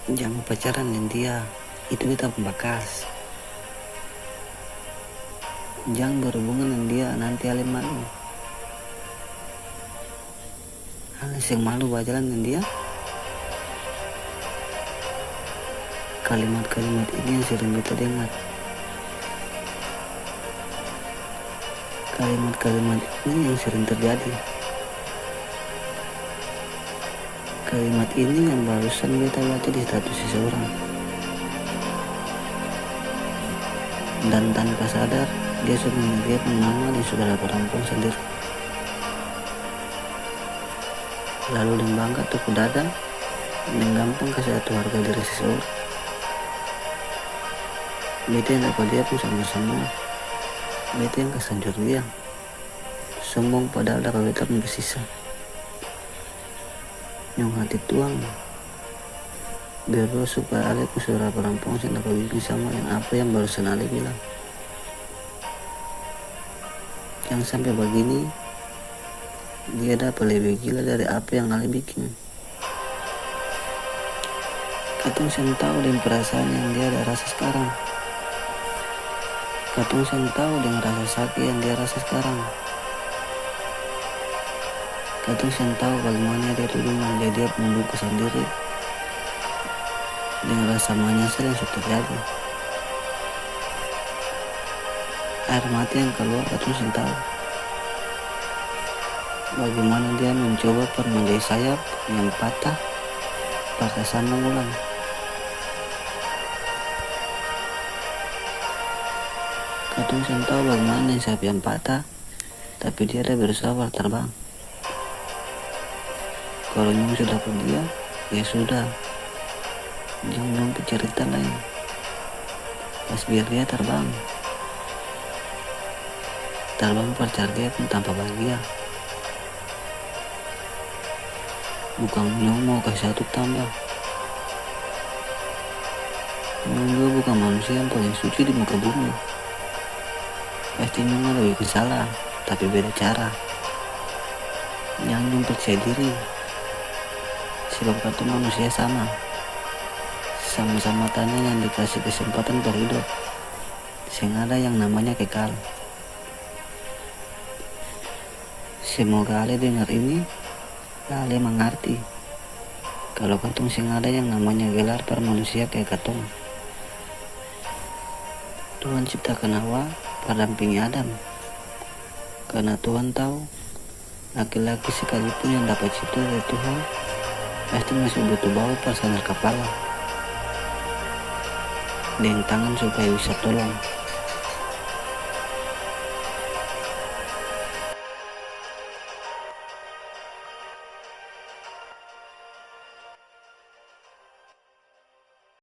Jangan pacaran dengan dia, itu kita pembakas. Jangan berhubungan dengan dia, nanti ale malu. Ale yang malu berjalan dengan dia. Kalimat-kalimat ini yang sering kita dengar. Kalimat-kalimat ini yang sering terjadi. Kalimat ini yang barusan kita baca di status seseorang. Dan tanpa sadar, dia sudah menyediakan nama di saudara perempuan sendiri. Lalu dengan bangga tepuk dada, dengan gampang kasih satu harga diri seseorang. Beta yang dapat dia pun sama semua. Beta yang kesanjur dia. Sombong padahal dapat beta pun bersisa. Yang hati tuang. Berdoa supaya ale ku saudara perempuan yang dapat bikin sama yang apa yang barusan ale bilang. Yang sampai begini, dia dapat lebih gila dari apa yang ale bikin. Katong sen tahu dengan perasaan yang dia ada rasa sekarang. Katong sen tahu dengan rasa sakit yang dia rasa sekarang. Katong sen tahu bagaimana dia dulu menjadi dia membuka sendiri dengan rasa menyesal yang sudah terjadi. Air mata yang keluar katong sen tahu. Bagaimana dia mencoba permendai sayap yang patah sambung ulang. Katong sen tahu bagaimana sayap yang patah, tapi dia ada berusaha terbang. Kalau nyung sudah ke dia, ya sudah. Jangan cerita lain. Pas biar dia terbang. Terbang pacar dia pun tanpa bahagia. Bukan nyung mau kasih satu tambah. Nyung juga bukan manusia yang paling suci di muka bumi. Pasti nyung lebih bersalah, tapi beda cara. Jangan nyung percaya diri. Sebab kata manusia sama-sama tanah yang dikasih kesempatan berhidup. Sehingga ada yang namanya kekal. Semoga ale dengar ini, ale mengerti. Kalau katong sing ada yang namanya gelar per manusia kayak katong. Tuhan ciptakan Hawa pendampingi Adam. Karena Tuhan tahu laki-laki sekalipun yang dapat cipta dari Tuhan pasti masih butuh bawa persandar kepala dengan tangan supaya bisa tolong.